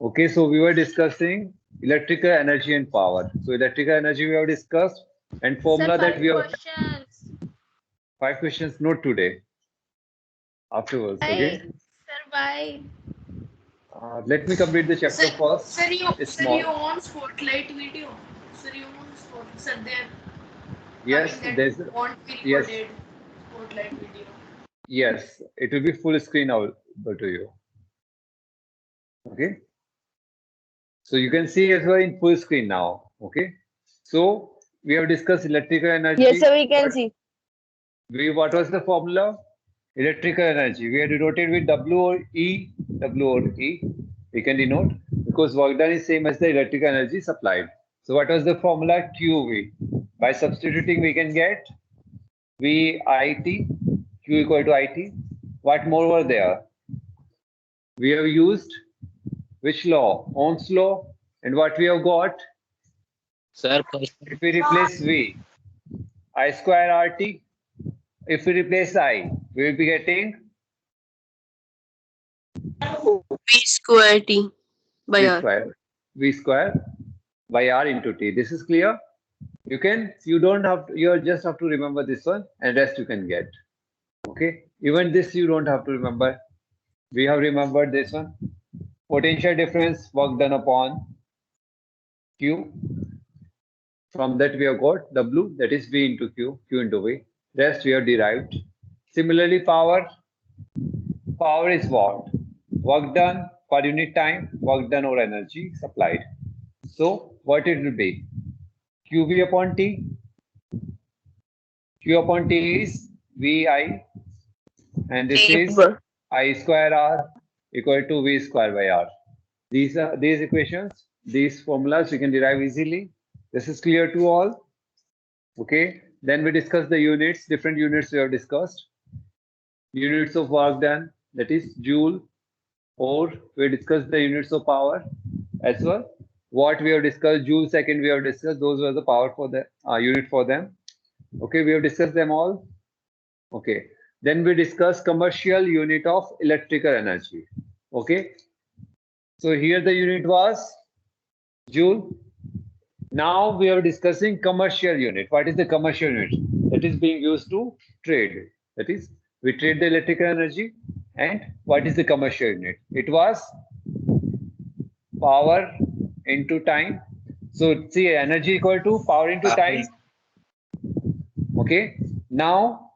Okay, so we were discussing electrical energy and power. So electrical energy we have discussed and Sir, formula that five we have questions. five questions, not today, afterwards. Why? Okay, Sir, why? let me complete the Sir, chapter first. sir, It's you small. on spotlight video. Sir, you on spot. Sir, they're coming Yes, that there's won't be yes, recorded. Spotlight video. yes. It will be full screen available to you. Okay, so you can see as well in full screen now. Okay, so we have discussed electrical Yes, energy. sir, we can see. What was the formula? Electrical energy. We are denoted with W or E. W or E. We can denote because work done is same as the electrical energy supplied. So what was the formula? QV. By substituting, we can get VIT. Q equal to IT. What more were there? We have used which law? Ohm's law. And what we have got? Sir, question. If we replace V, I square RT. If we replace I, we will be getting V square T by V R. square. V square by R into T. This is clear. You don't have to, you just have to remember this one and rest you can get. Okay. Even this you don't have to remember. We have remembered this one. Potential difference work done upon Q. From that we have got W, that is V into Q, Q into V. Rest we have derived. Similarly, power is what? Work done per unit time, work done or energy supplied. So what it will be? QV upon T. Q upon T is VI and this T. is I square R equal to V square by R. These equations, these formulas we can derive easily. This is clear to all. Okay. Then we discuss the units, different units we have discussed. Units of work done, that is joule, or we discussed the units of power as well. What we have discussed, joule second we have discussed, those were the power for the unit for them. Okay, we have discussed them all. Okay, then we discuss commercial unit of electrical energy. Okay, so here the unit was joule. Now we are discussing commercial unit. What is the commercial unit? That is being used to trade. That is, we trade the electrical energy. And what is the commercial unit? It was power into time. So see, energy equal to power into time. Okay. Now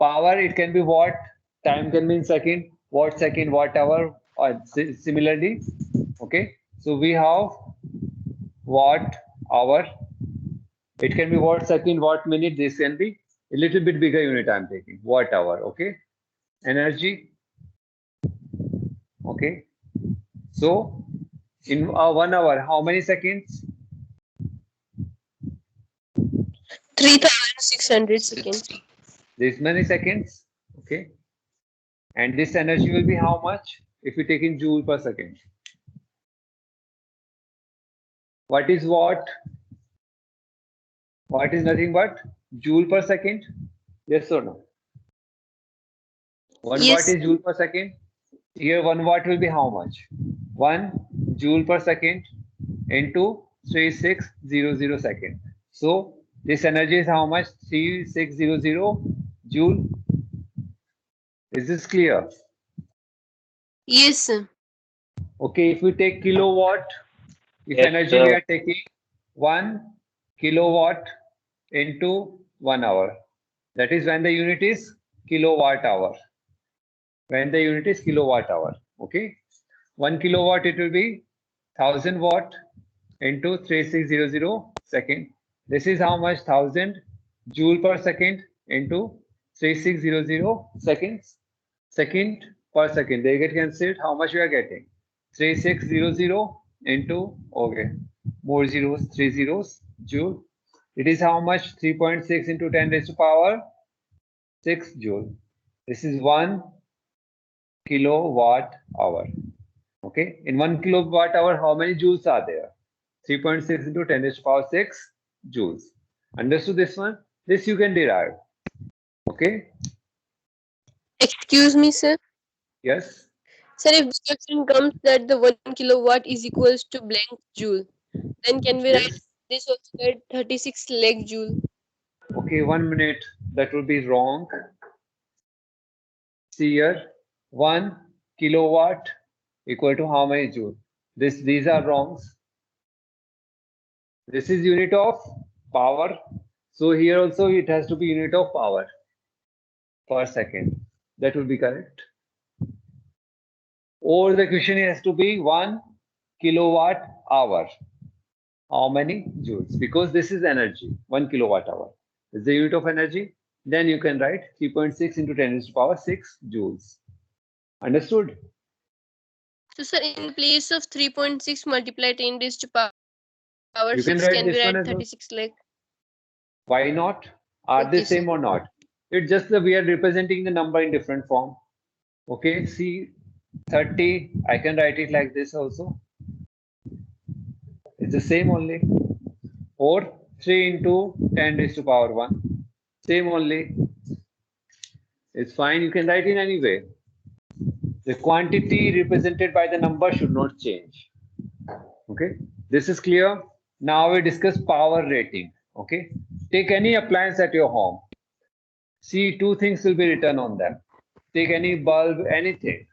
power, it can be watt, time can be in second, watt hour, or similarly. Okay. So we have watt hour. It can be watt second, watt minute. This can be a little bit bigger unit I'm taking. Watt hour. Okay. Energy. Okay. So in 1 hour, how many seconds? 3600 seconds. This many seconds. Okay. And this energy will be how much if we take in joule per second? What is watt? Watt is nothing but joule per second. Yes or no? 1 watt Yes. is joule per second. Here 1 watt will be how much? 1 joule per second into 3600 second. So this energy is how much? 3600 joule. Is this clear? Yes, sir. Okay, if we take kilowatt, if Yes, energy we sir. are taking 1 kilowatt into 1 hour. That is when the unit is kilowatt hour. When the unit is kilowatt hour. Okay. 1 kilowatt, it will be 1000 watt into 3600 second. This is how much? 1000 joule per second into 3600 seconds. Second per second. They get cancelled. How much we are getting? 3600 into, okay, more zeros, 3 zeros, joule. It is how much? 3.6 into 10 raised to power 6 joule. This is 1 kilowatt hour. Okay, in 1 kilowatt hour, how many joules are there? 3.6 into 10 raised to power 6 joules. Understood this one? This you can derive. Okay, Excuse me, sir. yes. Sir, if the question comes that the 1 kilowatt is equals to blank joule, then can we write Yes. this also at 36 lakh joule? Okay, 1 minute. That would be wrong. See here, 1 kilowatt equal to how many joule? These are wrongs. This is unit of power. So here also it has to be unit of power per second. That would be correct. Or the question has to be 1 kilowatt hour. How many joules? Because this is energy, 1 kilowatt hour is the unit of energy. Then you can write 3.6 into 10 raised to power 6 joules. Understood? So, sir, in place of 3.6 multiplied 10 raised to power You 6, can can write we this one write as well. 36 lakh? Why not? Are Okay, they same or not? It's just that we are representing the number in different form. Okay, see 30, I can write it like this also. It's the same only. Or 3 into 10 raised to power 1. Same only. It's fine. You can write in any way. The quantity represented by the number should not change. Okay, this is clear. Now we discuss power rating. Okay, take any appliance at your home. See, two things will be written on them. Take any bulb, anything.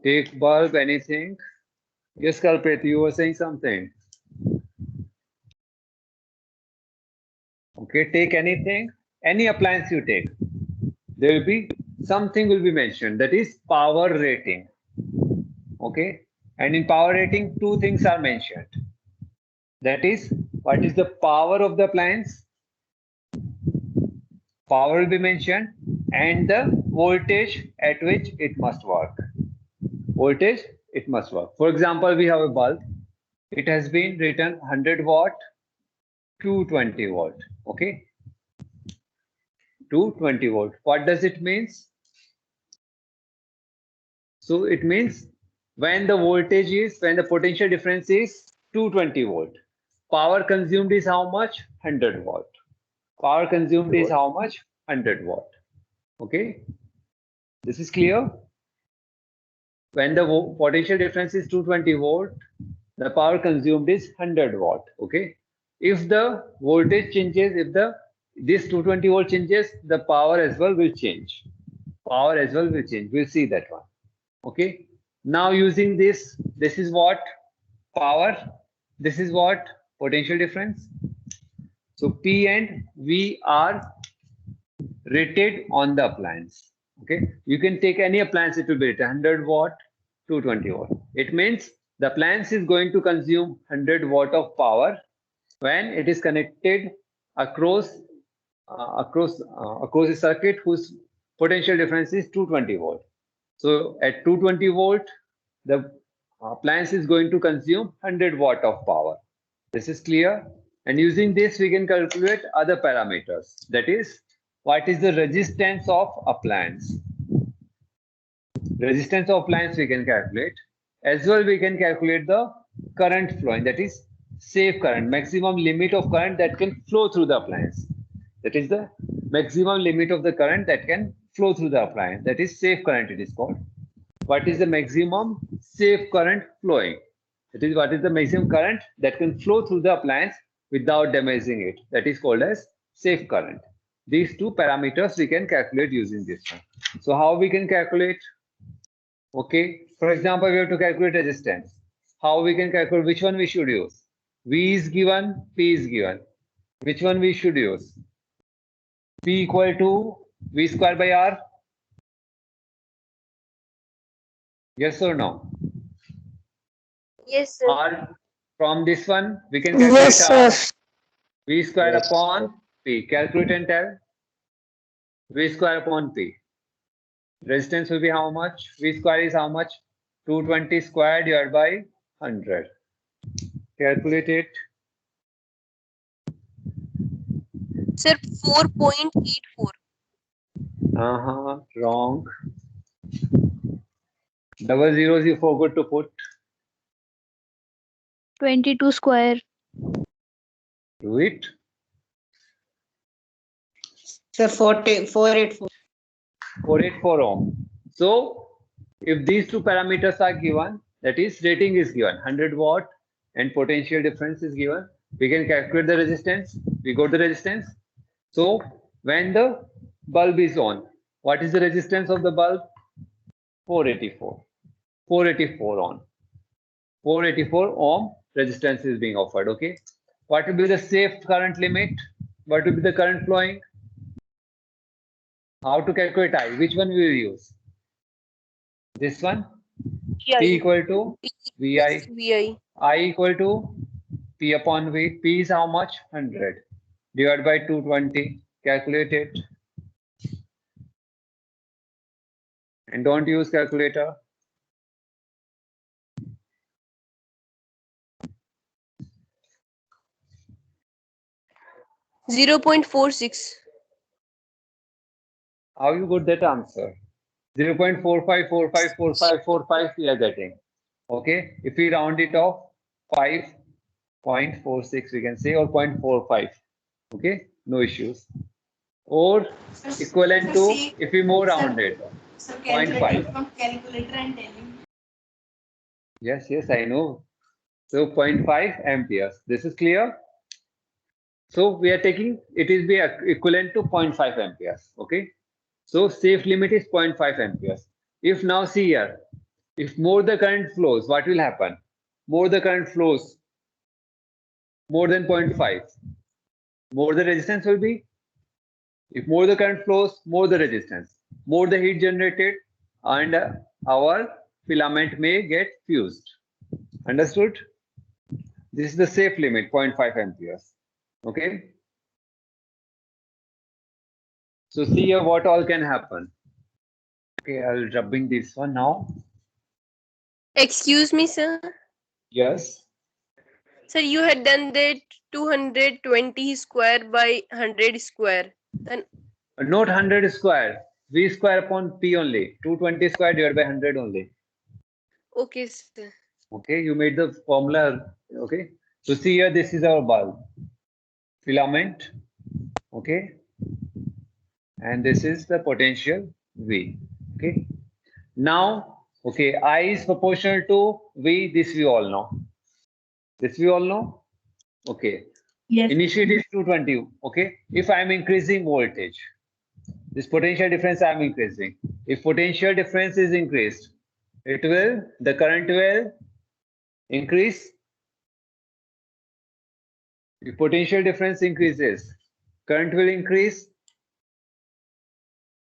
Take bulb, anything. Yes, Kalpit, you were saying something. Okay, take anything, any appliance you take. There will be something will be mentioned, that is power rating. Okay, and in power rating, two things are mentioned. That is, what is the power of the appliance? Power will be mentioned, and the voltage at which it must work. Voltage, it must work. For example, we have a bulb. It has been written 100 watt, 220 volt. Okay, 220 volt. What does it means? So it means when the voltage is, when the potential difference is 220 volt, power consumed is how much? 100 watt. Power consumed is how much? 100 watt. Okay, this is clear. When the potential difference is 220 volt, the power consumed is 100 watt. Okay, if the voltage changes, if this 220 volt changes, the power as well will change. Power as well will change. We'll see that one. Okay, now using this is what? Power. This is what? Potential difference. So P and V are rated on the appliance. Okay, you can take any appliance, it will be rated 100 watt, 220 watt. It means the appliance is going to consume 100 watt of power when it is connected across a circuit whose potential difference is 220 volt. So at 220 volt, the appliance is going to consume 100 watt of power. This is clear. And using this, we can calculate other parameters. That is, what is the resistance of appliance? Resistance of appliance we can calculate. As well, we can calculate the current flowing, that is safe current, maximum limit of current that can flow through the appliance. That is the maximum limit of the current that can flow through the appliance. That is safe current, it is called. What is the maximum safe current flowing? That is, what is the maximum current that can flow through the appliance without damaging it? That is called as safe current. These two parameters we can calculate using this one. So how we can calculate? Okay, for example, we have to calculate resistance. How we can calculate? Which one we should use? V is given, P is given. Which one we should use? P equal to V square by R? Yes or no? Yes, sir. R, from this one we can calculate R. V square upon P. Calculate and tell. V square upon P. Resistance will be how much? V square is how much? 220 square divided by 100. Calculate it. Sir, 4.84. Wrong. Double zeros you forgot to put. 22 square. Do it. Sir, 484. 484 ohm. So if these two parameters are given, that is rating is given, 100 watt and potential difference is given, we can calculate the resistance. We got the resistance. So when the bulb is on, what is the resistance of the bulb? 484. 484 on. 484 ohm resistance is being offered. Okay. What will be the safe current limit? What will be the current flowing? How to calculate I? Which one we will use? This one? P equal to VI. VI. I equal to P upon V. P is how much? 100 divided by 220. Calculate it. And don't use calculator. Zero 0.46. How you got that answer? 0.45454545 we are getting. Okay. If we round it off, 5.46 we can say, or 0.45. Okay. No issues. Or equivalent to, if we more rounded, Sir, 0.5. calculator from calculator and telling. Yes, I know. So 0.5 amperes. This is clear. So we are taking, it is be equivalent to 0.5 amperes. Okay. So safe limit is 0.5 amperes. If now see here, if more the current flows, what will happen? More the current flows, more than 0.5, more the resistance will be. If more the current flows, more the resistance, more the heat generated, and our filament may get fused. Understood? This is the safe limit, 0.5 amperes. Okay. So see here what all can happen. Okay, I'll rubbing this one now. Excuse me, sir. Yes. Sir, you had done that 220 square by 100 square. Then Not 100 square. V square upon P only. 220 square divided by 100 only. okay, sir. Okay, you made the formula. Okay. So see here, this is our bulb. Filament. Okay. And this is the potential V. Okay. Now, okay, I is proportional to V. This we all know. This we all know. Okay. Yes. Initially it is 220. Okay. If I am increasing voltage, this potential difference I am increasing. If potential difference is increased, the current will increase. If potential difference increases, current will increase.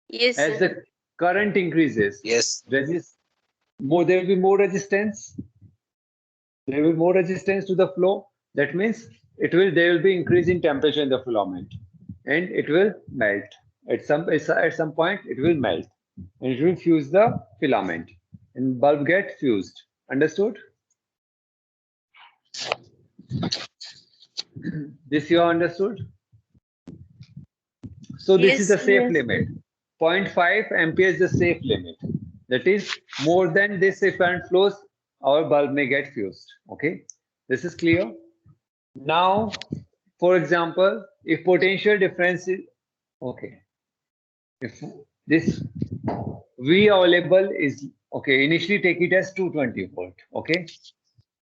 Yes, As sir. the current increases, Yes. there will be more resistance. There will be more resistance to the flow. That means there will be increase in temperature in the filament, and it will melt. At some point, it will melt, and it will fuse the filament, and bulb get fused. Understood? This you understood? So this is the Yes, safe yes. limit. 0.5 amperes is the safe limit. That is more than this, if current flows, our bulb may get fused. Okay, this is clear. Now, for example, if potential difference is okay, if this V available is okay, initially take it as 220 volt. Okay,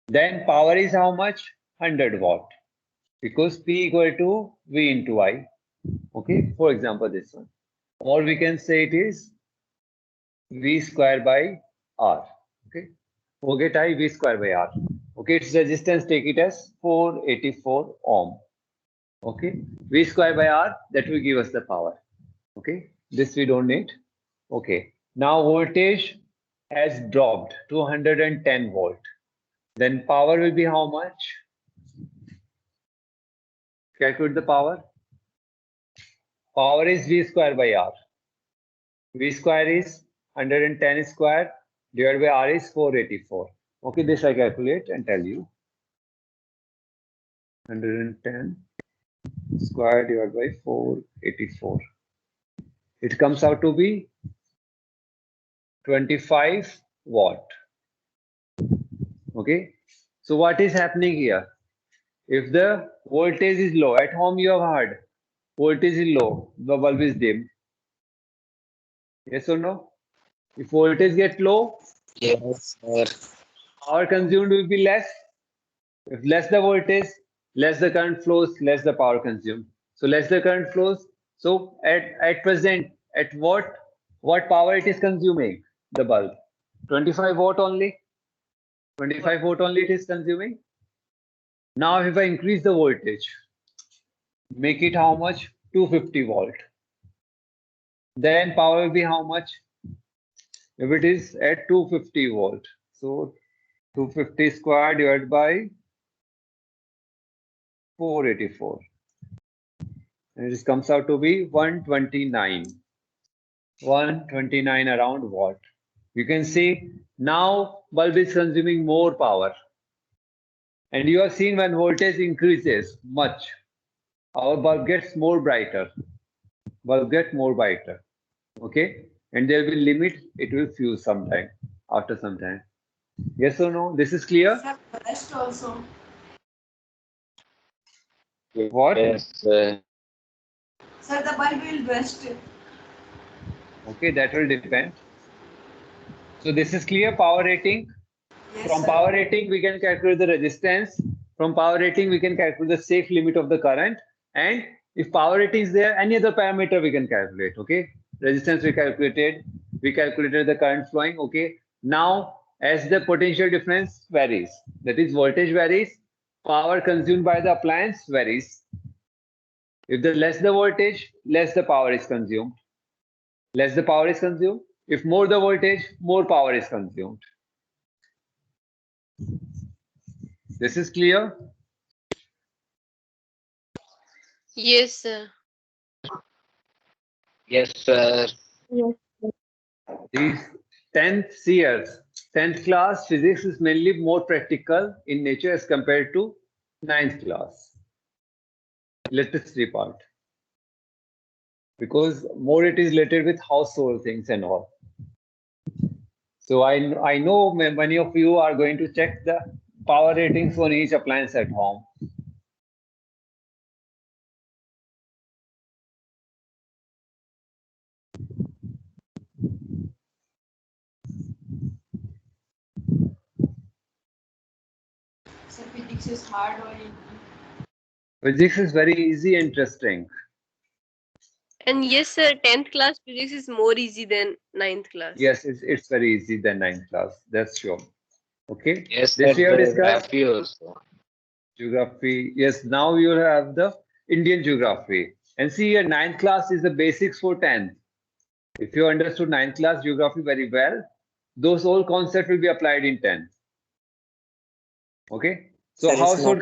then power is how much? 100 watt, because P equal to V into I. Okay, for example, this one, or we can say it is V square by R. Okay, forget I, V square by R. Okay, its resistance, take it as 484 ohm. Okay, V square by R, that will give us the power. Okay, this we don't need. Okay, now voltage has dropped to 110 volt. Then power will be how much? Calculate the power. Power is V square by R. V square is 110 square divided by R is 484. Okay, this I calculate and tell you. 110 square divided by 484. It comes out to be 25 watt. Okay, so what is happening here? If the voltage is low, at home you have heard, voltage is low, the bulb is dim. Yes or no? If voltage get low, Yes, sir. power consumed will be less. If less the voltage, less the current flows, less the power consumed. So less the current flows. So at present, at what power it is consuming? The bulb. 25 watt only. 25 watt only it is consuming. Now if I increase the voltage, make it how much? 250 volt. Then power will be how much? If it is at 250 volt. So 250 square divided by 484. And it comes out to be 129. 129 around watt. You can see now bulb is consuming more power. And you have seen when voltage increases much, our bulb gets more brighter. Bulb gets more brighter. Okay? And there will be limit, it will fuse sometime, after some time. Yes or no? This is clear? Sir, the rest also. What? Yes, sir. Sir, the bulb will rest. Okay, that will depend. So this is clear, power rating. Yes, From sir. power rating, we can calculate the resistance. From power rating, we can calculate the safe limit of the current. And if power rating is there, any other parameter we can calculate. Okay, resistance we calculated the current flowing. Okay, now as the potential difference varies, that is voltage varies, power consumed by the appliance varies. If the less the voltage, less the power is consumed. Less the power is consumed. If more the voltage, more power is consumed. This is clear? Yes, sir. Yes, sir. These 10th years, 10th class physics is mainly more practical in nature as compared to 9th class. Electricity part. Because more it is related with household things and all. So I know many of you are going to check the power ratings for each appliance at home. Sir, physics is hard or easy? Physics is very easy and interesting. And yes, sir, 10th class physics is more easy than 9th class. Yes, it's very easy than 9th class. That's sure. Okay. Yes, This sir. we have discussed. Geography also. Geography. Yes, now you have the Indian geography. And see here, 9th class is the basics for 10th. If you understood 9th class geography very well, those all concepts will be applied in 10th. Okay. So household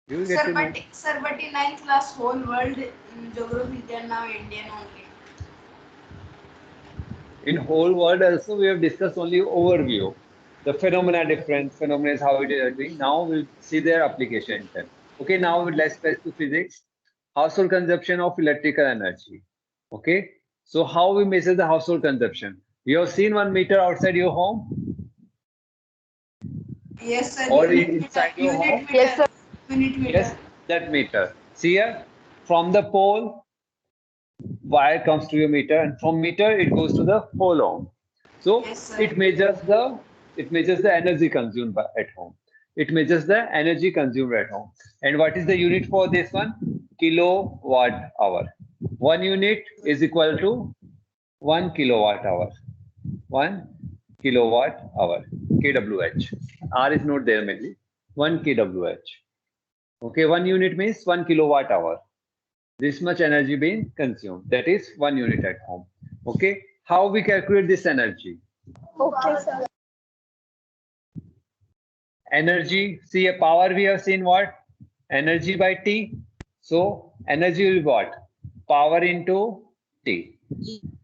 you will get Sir, to know. but in 9th class, whole world in geography, they are now Indian only. In whole world also we have discussed only overview. The phenomena different, phenomena is how it is acting. Now we'll see their application in 10th. Okay, now let's back to physics. Household consumption of electrical energy. Okay. So how we measure the household consumption? You have seen 1 meter outside your home? Yes, sir. Or Unit inside meter. your Unit home? meter. Yes, sir. Unit meter. Yes, that meter. See here, from the pole, wire comes to your meter, and from meter it goes to the pole ohm. So Yes, sir. it measures the energy consumed at home. It measures the energy consumed at home. And what is the unit for this one? Kilowatt hour. 1 unit is equal to 1 kilowatt hour. 1 kilowatt hour. kWh. R is not there mainly. 1 kWh. Okay, 1 unit means 1 kilowatt hour. This much energy being consumed. That is 1 unit at home. Okay, how we calculate this energy? Okay, sir. Energy, see a power we have seen what? Energy by T. So energy will be what? Power into T.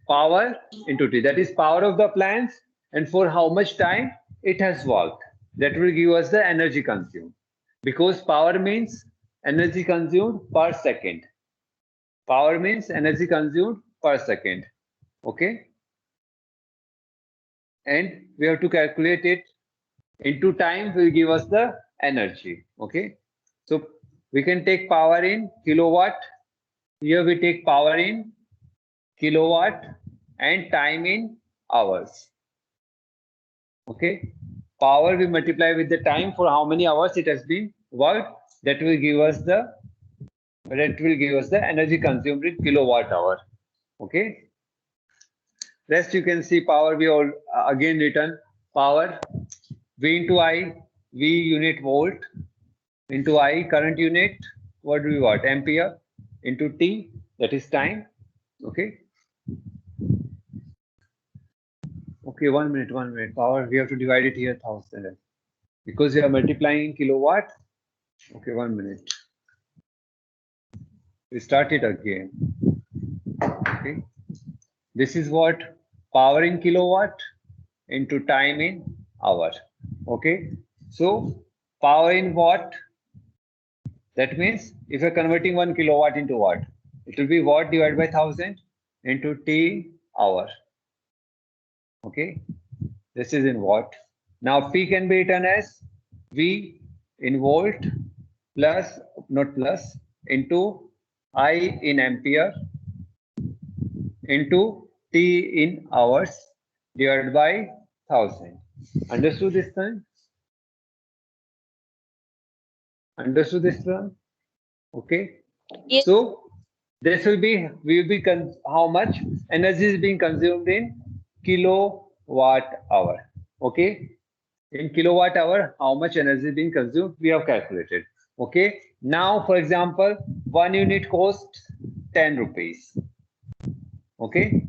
Power into T. That is power of the appliance and for how much time it has worked. That will give us the energy consumed. Because power means energy consumed per second. Power means energy consumed per second. Okay. And we have to calculate it into time will give us the energy. Okay. So We can take power in kilowatt. Here we take power in kilowatt and time in hours. Okay. Power we multiply with the time for how many hours it has been worked. That will give us the energy consumed in kilowatt hour. Okay. Rest you can see power we all again written power V into I, V unit volt into I current unit. What do we want? Ampere into T, that is time. Okay. Okay, 1 minute. Power we have to divide it here 1000 because we are multiplying in kilowatt. Okay, 1 minute. We start it again. Okay. This is what power in kilowatt into time in hour. Okay. So power in watt. That means if you're converting 1 kilowatt into watt, it will be watt divided by 1000 into T hour. Okay. This is in watt. Now P can be written as V in volt plus, not plus, into I in ampere into T in hours divided by 1000. Understood this one? Understood this one? Okay. Yes. So this will be, how much energy is being consumed in kilowatt hour. Okay. In kilowatt hour, how much energy is being consumed, we have calculated. Okay. Now, for example, 1 unit costs 10 rupees. Okay.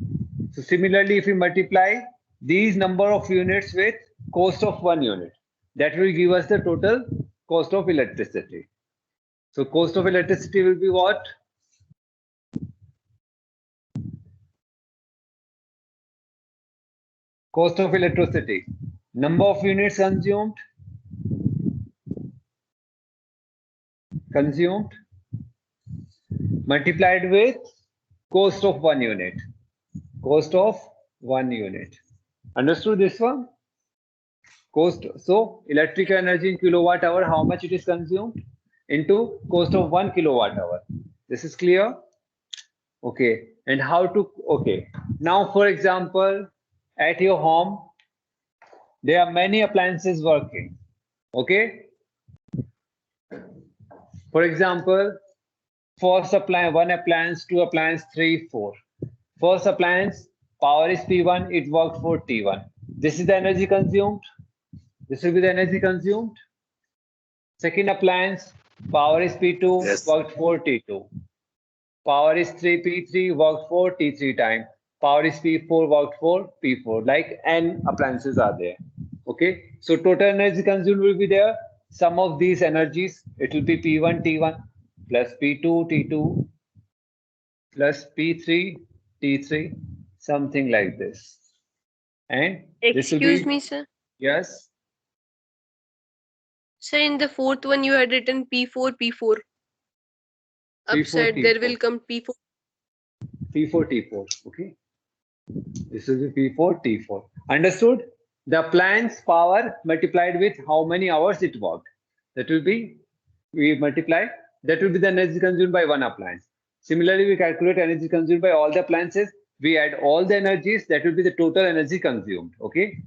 So similarly, if we multiply these number of units with cost of 1 unit, that will give us the total cost of electricity. So cost of electricity will be what? Cost of electricity. Number of units consumed multiplied with cost of 1 unit. Cost of 1 unit. Understood this one? Cost. So electrical energy in kilowatt hour, how much it is consumed into cost of 1 kilowatt hour. This is clear? Okay. And how to, okay. Now, for example, at your home, there are many appliances working. Okay. For example, first appliance, 1 appliance, 2 appliance, 3, 4. First appliance, power is P1, it worked for T1. This is the energy consumed. This will be the energy consumed. Second appliance, power is P2, Yes. worked for T2. Power is P3, worked for T3 time. Power is P4, worked for P4. Like N appliances are there. Okay. So total energy consumed will be there. Sum of these energies, it will be P1, T1 plus P2, T2 plus P3, T3, something like this. And this will Excuse be, me, sir. yes. Sir, in the fourth one, you had written P4, P4. Upside, there will come P4. P4, T4. Okay. This will be P4, T4. Understood? The appliance power multiplied with how many hours it worked. That will be, we multiply, that will be the energy consumed by one appliance. Similarly, we calculate energy consumed by all the appliances. We add all the energies, that will be the total energy consumed. Okay.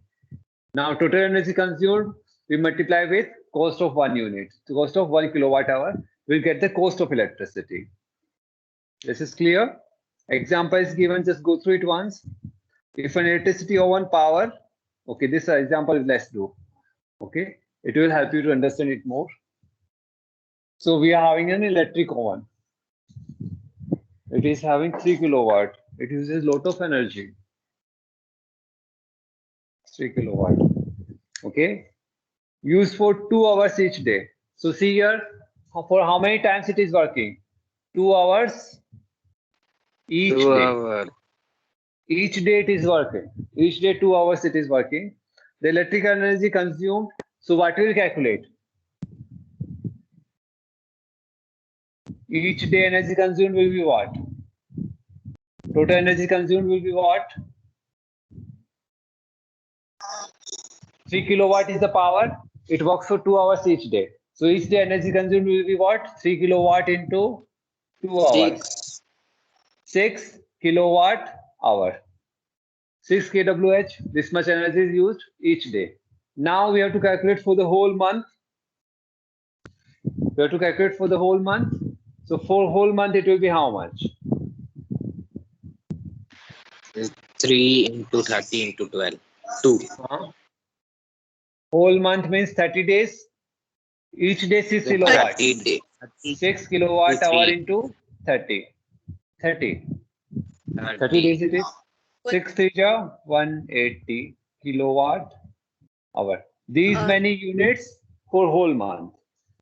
Now, total energy consumed, we multiply with cost of 1 unit. The cost of 1 kilowatt hour, we'll get the cost of electricity. This is clear? Example is given, just go through it once. If an electricity oven power, okay, this example let's do. Okay, it will help you to understand it more. So we are having an electric oven. It is having 3 kilowatt. It uses a lot of energy. 3 kilowatt. Okay, used for 2 hours each day. So see here, for how many times it is working? 2 hours each 2 day. hours. Each day it is working. Each day 2 hours it is working. The electrical energy consumed. So what will calculate? Each day energy consumed will be what? Total energy consumed will be what? 3 kilowatt is the power. It works for 2 hours each day. So each day energy consumed will be what? 3 kilowatt into 2 hours. 6 kilowatt hour. 6 kWh, this much energy is used each day. Now we have to calculate for the whole month. We have to calculate for the whole month. So for whole month, it will be how much? 3 into 30 into 12. 2. Whole month means 30 days. Each day 6 kilowatt. 30 days. 6 kilowatt hour 3. into 30. 30 30. days it is. 6 3 ja 180 kilowatt hour. These many units for whole month.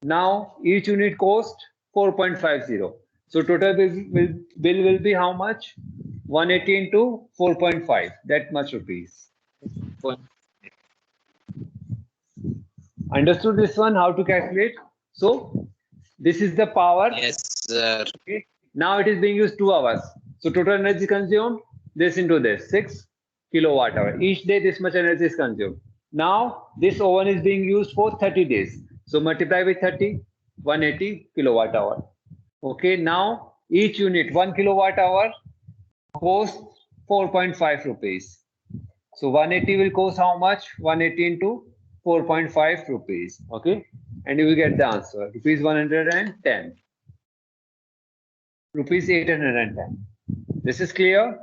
Now each unit cost 4.50. So total bill will be how much? 180 into 4.5. That much rupees. Understood this one? How to calculate? So this is the power. Yes, sir. Okay. Now it is being used 2 hours. So total energy consumed, this into this, 6 kilowatt hour. Each day this much energy is consumed. Now this oven is being used for 30 days. So multiply with 30, 180 kilowatt hour. Okay, now each unit 1 kilowatt hour costs 4.5 rupees. So 180 will cost how much? 180 into 4.5 rupees. Okay, and you will get the answer. Rupees 110. Rupees 810. This is clear?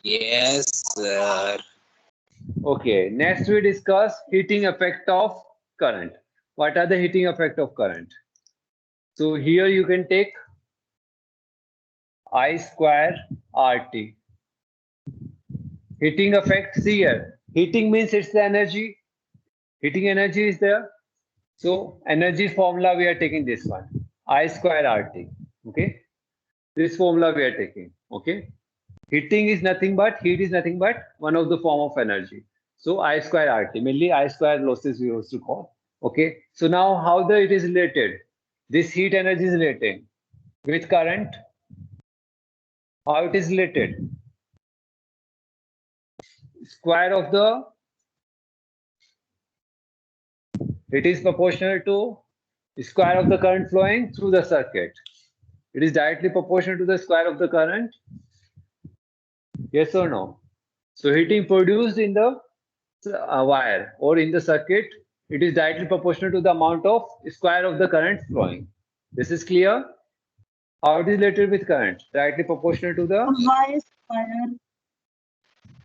Yes, sir. Okay, next we discuss heating effect of current. What are the heating effect of current? So here you can take I square RT. Heating effect, see here. Heating means it's the energy. Heating energy is there. So energy formula we are taking this one. I square RT. Okay. This formula we are taking. Okay. Heating is nothing but, heat is nothing but one of the form of energy. So I square RT, mainly I square losses we used to call. Okay. So now how it is related? This heat energy is related with current. How it is related? Square of the, it is proportional to square of the current flowing through the circuit. It is directly proportional to the square of the current. Yes or no? So heating produced in the wire or in the circuit, it is directly proportional to the amount of square of the current flowing. This is clear? How it is related with current? Directly proportional to the Y square.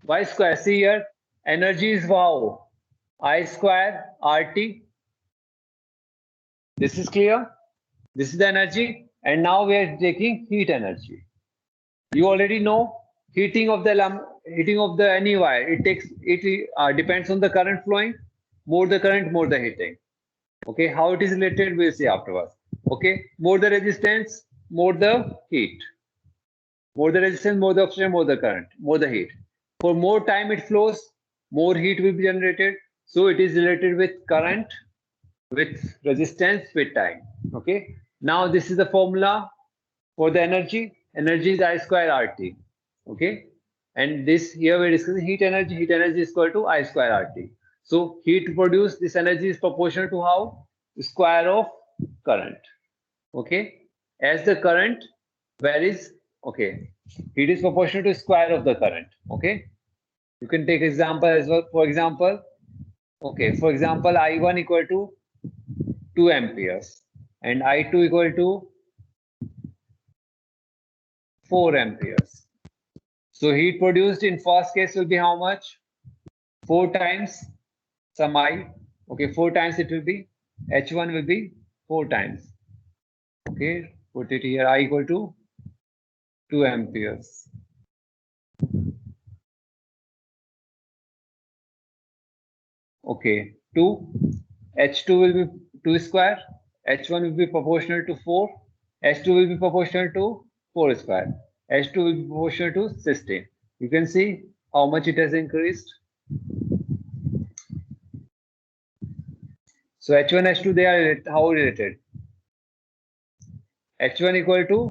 Y square. See here, energy is wow. I square RT. This is clear? This is the energy. And now we are taking heat energy. You already know heating of the any wire. It depends on the current flowing. More the current, more the heating. Okay, how it is related, we'll see afterwards. Okay, more the resistance, more the heat. More the resistance, more the oxygen, more the current, more the heat. For more time it flows, more heat will be generated. So it is related with current, with resistance, with time. Okay, now this is the formula for the energy. Energy is I square RT. Okay, and this here we're discussing heat energy. Heat energy is equal to I square RT. So heat produced, this energy is proportional to how? Square of current. Okay, as the current varies, okay, heat is proportional to square of the current. Okay, you can take example as well. For example, okay, for example, I1 equal to 2 amperes and I2 equal to 4 amperes. So heat produced in first case will be how much? 4 times some I. Okay, 4 times it will be, H1 will be 4 times. Okay, put it here, I equal to 2 amperes. Okay, 2. H2 will be 2 square. H1 will be proportional to 4. H2 will be proportional to 4 square. H2 will be proportional to 16. You can see how much it has increased. So H1, H2, they are how related? H1 equal to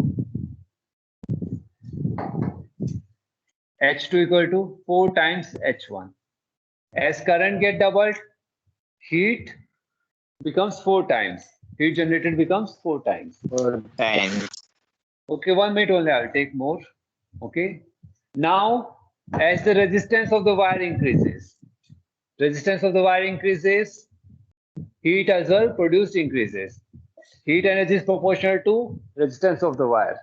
H2 equal to 4 times H1. As current get doubled, heat becomes 4 times. Heat generated becomes 4 times. 4 times. Okay, 1 minute only. I'll take more. Okay. Now, as the resistance of the wire increases, heat as well produced increases. Heat energy is proportional to resistance of the wire.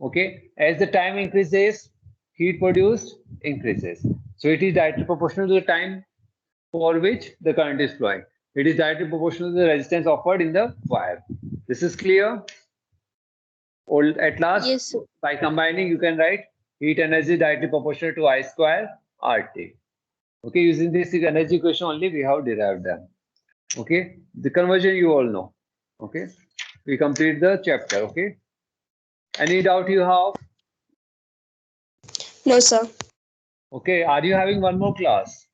Okay. As the time increases, heat produced increases. So it is directly proportional to the time for which the current is flowing. It is directly proportional to the resistance offered in the wire. This is clear? Or at last, Yes, sir. by combining, you can write heat energy directly proportional to I square RT. Okay, using this energy equation only, we have derived them. Okay, the conversion you all know. Okay, we complete the chapter. Okay, any doubt you have? No, sir. Okay, are you having one more class?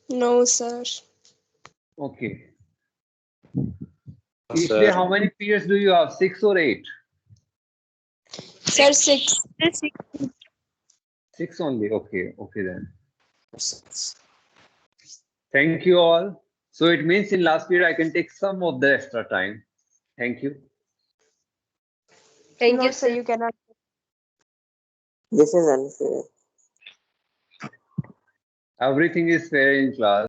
No, sir. Okay. No, Each sir. day, how many periods do you have? 6 or 8? Sir, 6. 6 only. Okay, okay then. Thank you all. So it means in last period I can take some of the extra time. Thank you. Thank No, you, sir, sir. you cannot. This is unfair. Everything is fair in class.